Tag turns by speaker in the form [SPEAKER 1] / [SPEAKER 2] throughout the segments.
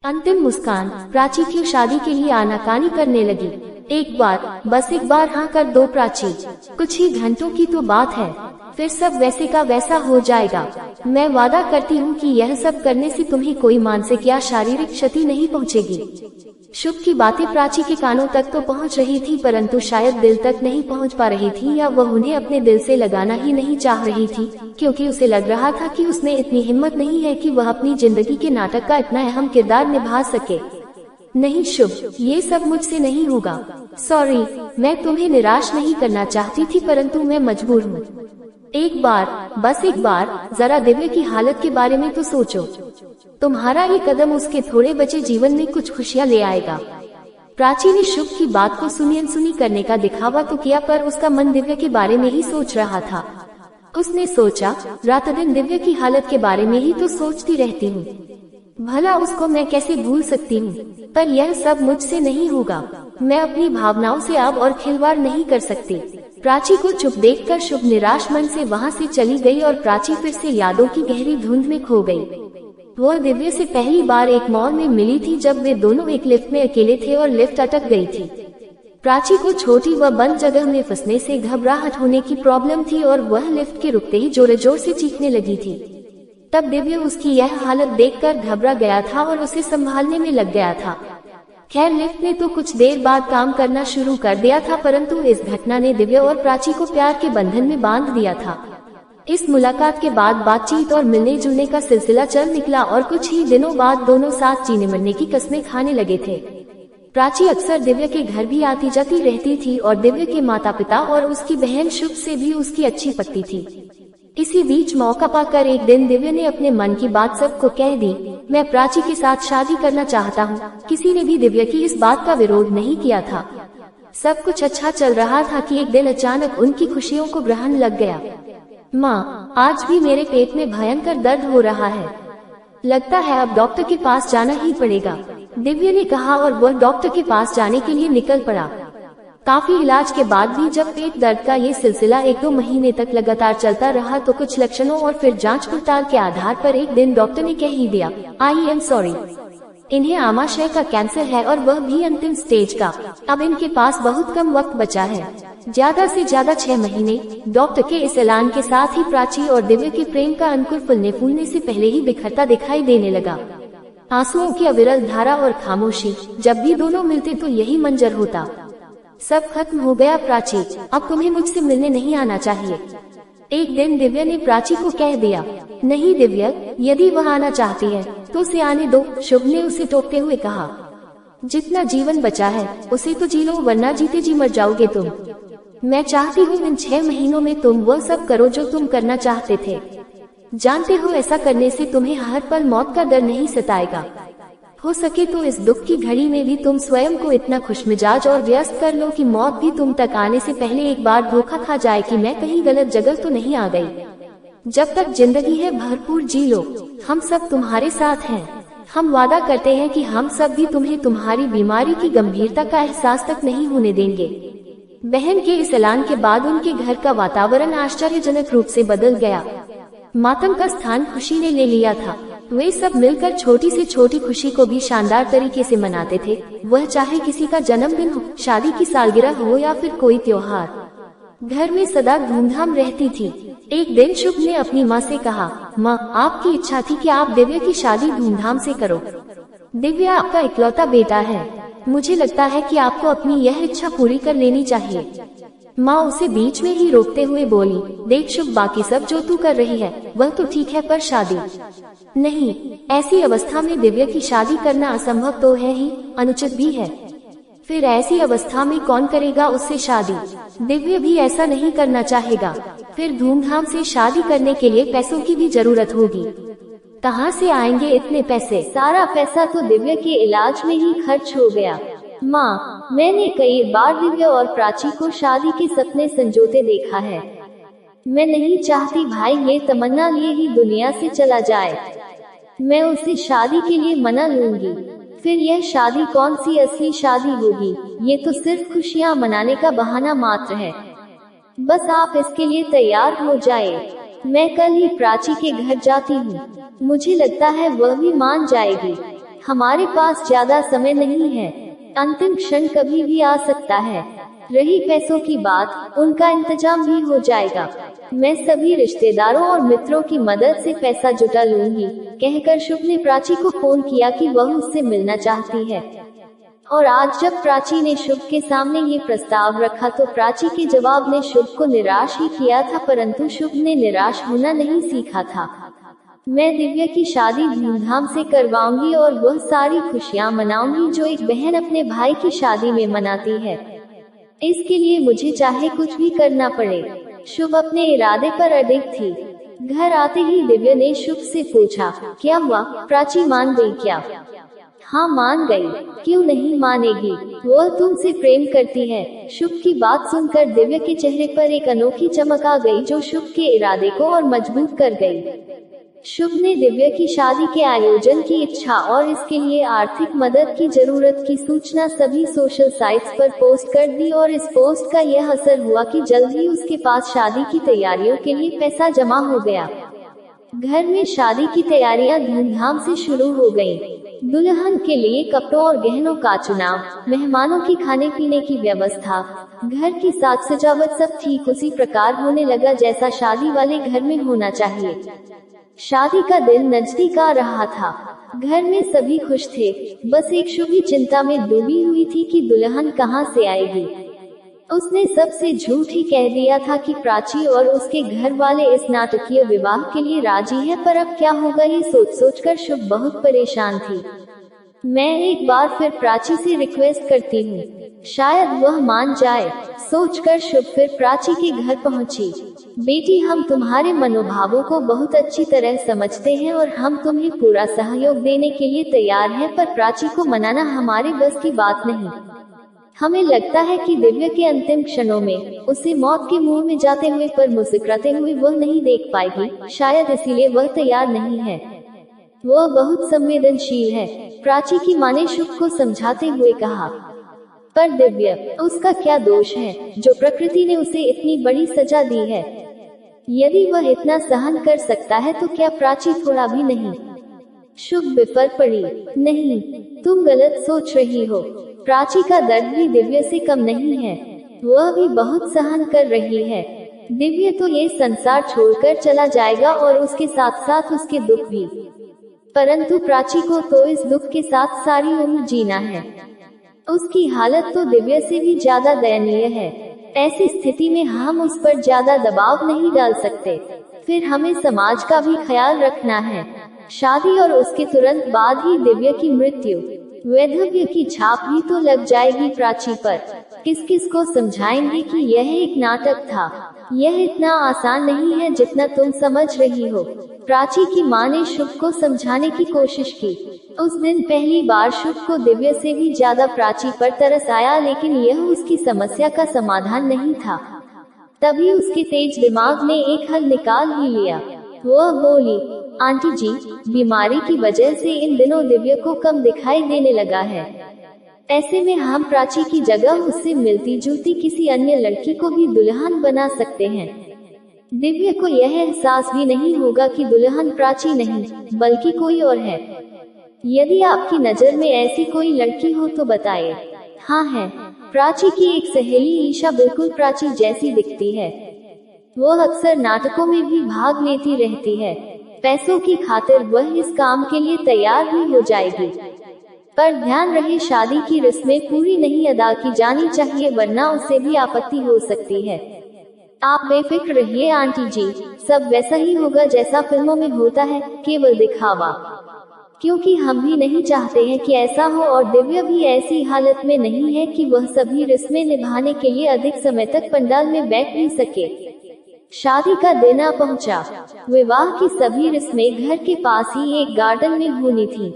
[SPEAKER 1] अंतिम मुस्कान। प्राची की शादी के लिए आनाकानी करने लगी। एक बार, बस एक बार हाँ कर दो प्राची, कुछ ही घंटों की तो बात है, फिर सब वैसे का वैसा हो जाएगा। मैं वादा करती हूँ कि यह सब करने से तुम्हें कोई मानसिक या शारीरिक क्षति नहीं पहुँचेगी। शुभ की बातें प्राची के कानों तक तो पहुँच रही थी, परंतु शायद दिल तक नहीं पहुँच पा रही थी, या वह उन्हें अपने दिल से लगाना ही नहीं चाह रही थी, क्योंकि उसे लग रहा था कि उसमें इतनी हिम्मत नहीं है कि वह अपनी जिंदगी के नाटक का इतना अहम किरदार निभा सके। नहीं शुभ, ये सब मुझसे नहीं होगा। सॉरी, मैं तुम्हें निराश नहीं करना चाहती थी, परंतु मैं मजबूर हूँ। एक बार, बस एक बार, जरा दिव्य की हालत के बारे में तो सोचो। तुम्हारा ये कदम उसके थोड़े बचे जीवन में कुछ खुशियाँ ले आएगा। प्राची ने शुभ की बात को सुनी अनसुनी करने का दिखावा तो किया, पर उसका मन दिव्य के बारे में ही सोच रहा था। उसने सोचा, रात दिन दिव्य की हालत के बारे में ही तो सोचती रहती हूँ, भला उसको मैं कैसे भूल सकती हूँ, पर यह सब मुझसे नहीं होगा। मैं अपनी भावनाओं से अब और खिलवाड़ नहीं कर सकती। प्राची को चुप देखकर शुभ निराश मन से वहाँ से चली गई और प्राची फिर से यादों की गहरी धुंध में खो गई। वह दिव्य से पहली बार एक मॉल में मिली थी, जब वे दोनों एक लिफ्ट में अकेले थे और लिफ्ट अटक गई थी। प्राची को छोटी व बंद जगह में फंसने से घबराहट होने की प्रॉब्लम थी और वह लिफ्ट के रुकते ही जोर जोर से चीखने लगी थी। तब दिव्य उसकी यह हालत देखकर घबरा गया था और उसे संभालने में लग गया था। खैर, लिफ्ट ने तो कुछ देर बाद काम करना शुरू कर दिया था, परंतु इस घटना ने दिव्य और प्राची को प्यार के बंधन में बांध दिया था। इस मुलाकात के बाद बातचीत और मिलने जुलने का सिलसिला चल निकला और कुछ ही दिनों बाद दोनों साथ जीने मरने की कस्में खाने लगे थे। प्राची अक्सर दिव्य के घर भी आती जाती रहती थी और दिव्य के माता पिता और उसकी बहन शुभ से भी उसकी अच्छी पटती थी। इसी बीच मौका पाकर एक दिन दिव्य ने अपने मन की बात सबको कह दी। मैं प्राची के साथ शादी करना चाहता हूँ। किसी ने भी दिव्य की इस बात का विरोध नहीं किया था। सब कुछ अच्छा चल रहा था कि एक दिन अचानक उनकी खुशियों को ग्रहण लग गया। माँ, आज भी मेरे पेट में भयंकर दर्द हो रहा है, लगता है अब डॉक्टर के पास जाना ही पड़ेगा, दिव्य ने कहा और वह डॉक्टर के पास जाने के लिए निकल पड़ा। काफी इलाज के बाद भी जब पेट दर्द का ये सिलसिला 1-2 महीने तक लगातार चलता रहा तो कुछ लक्षणों और फिर जांच पड़ताल के आधार पर एक दिन डॉक्टर ने कह ही दिया, आई एम सॉरी, इन्हें आमाशय का कैंसर है और वह भी अंतिम स्टेज का। अब इनके पास बहुत कम वक्त बचा है, ज्यादा से ज्यादा 6 महीने। डॉक्टर के इस ऐलान के साथ ही प्राची और दिव्य के प्रेम का अंकुर फूलने फूलने से पहले ही बिखरता दिखाई देने लगा। आंसुओं की अविरल धारा और खामोशी, जब भी दोनों मिलते तो यही मंजर होता। सब खत्म हो गया प्राची, अब तुम्हें मुझसे मिलने नहीं आना चाहिए। एक दिन दिव्य ने प्राची को कह दिया। नहीं दिव्य, यदि वह आना चाहती है तो उसे आने दो, शुभ ने उसे टोकते हुए कहा। जितना जीवन बचा है उसे तो जी लो, वरना जीते जी मर जाओगे तुम। मैं चाहती हूँ इन 6 महीनों में तुम वह सब करो जो तुम करना चाहते थे। जानते हो ऐसा करने से तुम्हें हर पल मौत का डर नहीं सताएगा। हो सके तो इस दुख की घड़ी में भी तुम स्वयं को इतना खुशमिजाज और व्यस्त कर लो कि मौत भी तुम तक आने से पहले एक बार धोखा खा जाए कि मैं कहीं गलत जगह तो नहीं आ गई। जब तक जिंदगी है भरपूर जी लो, हम सब तुम्हारे साथ हैं। हम वादा करते हैं कि हम सब भी तुम्हें तुम्हारी बीमारी की गंभीरता का एहसास तक नहीं होने देंगे। बहन के इस ऐलान के बाद उनके घर का वातावरण आश्चर्यजनक रूप से बदल गया। मातम का स्थान खुशी ने ले लिया था। वे सब मिलकर छोटी से छोटी खुशी को भी शानदार तरीके से मनाते थे, वह चाहे किसी का जन्मदिन हो, शादी की सालगिरह हो या फिर कोई त्योहार। घर में सदा धूमधाम रहती थी। एक दिन शुभ ने अपनी माँ से कहा, माँ, आपकी इच्छा थी कि आप दिव्य की शादी धूमधाम से करो। दिव्य आपका इकलौता बेटा है, मुझे लगता है कि आपको अपनी यह इच्छा पूरी कर लेनी चाहिए। माँ उसे बीच में ही रोकते हुए बोली, देख शुभ, बाकी सब जो तू कर रही है वह तो ठीक है, पर शादी नहीं। ऐसी अवस्था में दिव्य की शादी करना असंभव तो है ही, अनुचित भी है। फिर ऐसी अवस्था में कौन करेगा उससे शादी? दिव्य भी ऐसा नहीं करना चाहेगा। फिर धूमधाम से शादी करने के लिए पैसों की भी जरूरत होगी। कहाँ से आएंगे इतने पैसे? सारा पैसा तो दिव्य के इलाज में ही खर्च हो गया। माँ, मैंने कई बार दिव्य और प्राची को शादी के सपने संजोते देखा है। मैं नहीं चाहती भाई ये तमन्ना लिए ही दुनिया से चला जाए। मैं उसे शादी के लिए मना लूंगी। फिर यह शादी कौन सी असली शादी होगी? ये तो सिर्फ खुशियाँ मनाने का बहाना मात्र है। बस आप इसके लिए तैयार हो जाए। मैं कल ही प्राची के घर जाती हूँ, मुझे लगता है वह भी मान जाएगी। हमारे पास ज्यादा समय नहीं है, अंतिम क्षण कभी भी आ सकता है। रही पैसों की बात, उनका इंतजाम भी हो जाएगा। मैं सभी रिश्तेदारों और मित्रों की मदद से पैसा जुटा लूंगी, कहकर शुभ ने प्राची को फोन किया कि वह उससे मिलना चाहती है। और आज जब प्राची ने शुभ के सामने ये प्रस्ताव रखा तो प्राची के जवाब ने शुभ को निराश ही किया था, परंतु शुभ ने निराश होना नहीं सीखा था। मैं दिव्या की शादी धूमधाम से करवाऊंगी और वह सारी खुशियां मनाऊंगी जो एक बहन अपने भाई की शादी में मनाती है। इसके लिए मुझे चाहे कुछ भी करना पड़े। शुभ अपने इरादे पर अडिग थी। घर आते ही दिव्या ने शुभ से पूछा, क्या हुआ, प्राची मान गई क्या? हाँ मान गई, क्यों नहीं मानेगी, वह तुमसे प्रेम करती है। शुभ की बात सुनकर दिव्या के चेहरे पर एक अनोखी चमक आ गई जो शुभ के इरादे को और मजबूत कर गई। शुभ ने दिव्या की शादी के आयोजन की इच्छा और इसके लिए आर्थिक मदद की जरूरत की सूचना सभी सोशल साइट्स पर पोस्ट कर दी और इस पोस्ट का यह असर हुआ कि जल्द ही उसके पास शादी की तैयारियों के लिए पैसा जमा हो गया। घर में शादी की तैयारियां धूमधाम से शुरू हो गयी। दुल्हन के लिए कपड़ों और गहनों का चुनाव, मेहमानों की खाने पीने की व्यवस्था, घर की साज सजावट सब ठीक उसी प्रकार होने लगा जैसा शादी वाले घर में होना चाहिए। शादी का दिन नजदीक आ रहा था। घर में सभी खुश थे, बस एक शुभ ही चिंता में डूबी हुई थी कि दुल्हन कहाँ से आएगी। उसने सबसे झूठ ही कह दिया था कि प्राची और उसके घर वाले इस नाटकीय विवाह के लिए राजी है, पर अब क्या होगा ये सोच कर शुभ बहुत परेशान थी। मैं एक बार फिर प्राची से रिक्वेस्ट करती हूँ, शायद वह मान जाए, सोचकर शुभ फिर प्राची के घर पहुँची। बेटी, हम तुम्हारे मनोभावों को बहुत अच्छी तरह समझते हैं और हम तुम्हें पूरा सहयोग देने के लिए तैयार हैं, पर प्राची को मनाना हमारे बस की बात नहीं। हमें लगता है कि दिव्या के अंतिम क्षणों में उसे मौत के मुंह में जाते हुए पर मुस्कुराते हुए वह नहीं देख पाएगी, शायद इसीलिए वह तैयार नहीं है। वह बहुत संवेदनशील है, प्राची की मां ने शुभ को समझाते हुए कहा। पर दिव्या, उसका क्या दोष है जो प्रकृति ने उसे इतनी बड़ी सजा दी है? यदि वह इतना सहन कर सकता है तो क्या प्राची थोड़ा भी नहीं? शुभ विफल पड़ी। नहीं, तुम गलत सोच रही हो। प्राची का दर्द भी दिव्या से कम नहीं है, वह भी बहुत सहन कर रही है। दिव्या तो ये संसार छोड़कर चला जाएगा और उसके साथ साथ उसके दुख भी, परंतु प्राची को तो इस दुख के साथ सारी उम्र जीना है। उसकी हालत तो दिव्या से भी ज्यादा दयनीय है। ऐसी स्थिति में हम उस पर ज्यादा दबाव नहीं डाल सकते। फिर हमें समाज का भी ख्याल रखना है। शादी और उसके तुरंत बाद ही दिव्या की मृत्यु, वैधव्य की छाप भी तो लग जाएगी प्राची पर। किस किस को समझाएंगे कि यह एक नाटक था? यह इतना आसान नहीं है जितना तुम समझ रही हो। प्राची की मां ने शुभ को समझाने की कोशिश की। उस दिन पहली बार शुभ को दिव्या से भी ज्यादा प्राची पर तरस आया, लेकिन यह उसकी समस्या का समाधान नहीं था। तभी उसके तेज दिमाग ने एक हल निकाल ही लिया। वह बोली, आंटी जी, बीमारी की वजह से इन दिनों दिव्या को कम दिखाई देने लगा है। ऐसे में हम प्राची की जगह उससे मिलती जुलती किसी अन्य लड़की को भी दुल्हन बना सकते हैं। दिव्या को यह एहसास भी नहीं होगा कि दुल्हन प्राची नहीं बल्कि कोई और है। यदि आपकी नजर में ऐसी कोई लड़की हो तो बताइए। हाँ है, प्राची की एक सहेली ईशा बिल्कुल प्राची जैसी दिखती है। वो अक्सर नाटकों में भी भाग लेती रहती है। पैसों की खातिर वह इस काम के लिए तैयार भी हो जाएगी, पर ध्यान रहे शादी की रस्में पूरी नहीं अदा की जानी चाहिए, वरना उसे भी आपत्ति हो सकती है। आप बेफिक्र रहिए आंटी जी, सब वैसा ही होगा जैसा फिल्मों में होता है, केवल दिखावा। क्योंकि हम भी नहीं चाहते हैं कि ऐसा हो, और दिव्या भी ऐसी हालत में नहीं है कि वह सभी रस्में निभाने के लिए अधिक समय तक पंडाल में बैठ भी सके। शादी का दिन आ पहुंचा। विवाह की सभी रस्में घर के पास ही एक गार्डन में होनी थी।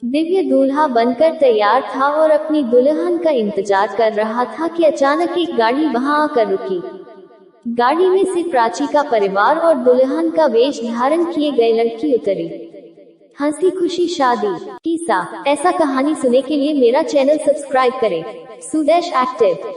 [SPEAKER 1] दिव्या दूल्हा बनकर तैयार था और अपनी दुल्हन का इंतजार कर रहा था कि अचानक एक गाड़ी वहां आकर रुकी। गाड़ी में से प्राची का परिवार और दुल्हन का वेश धारण किए गए लड़की उतरी। हंसी खुशी शादी किस्सा। ऐसा कहानी सुनने के लिए मेरा चैनल सब्सक्राइब करें। सुदेश एक्टिव।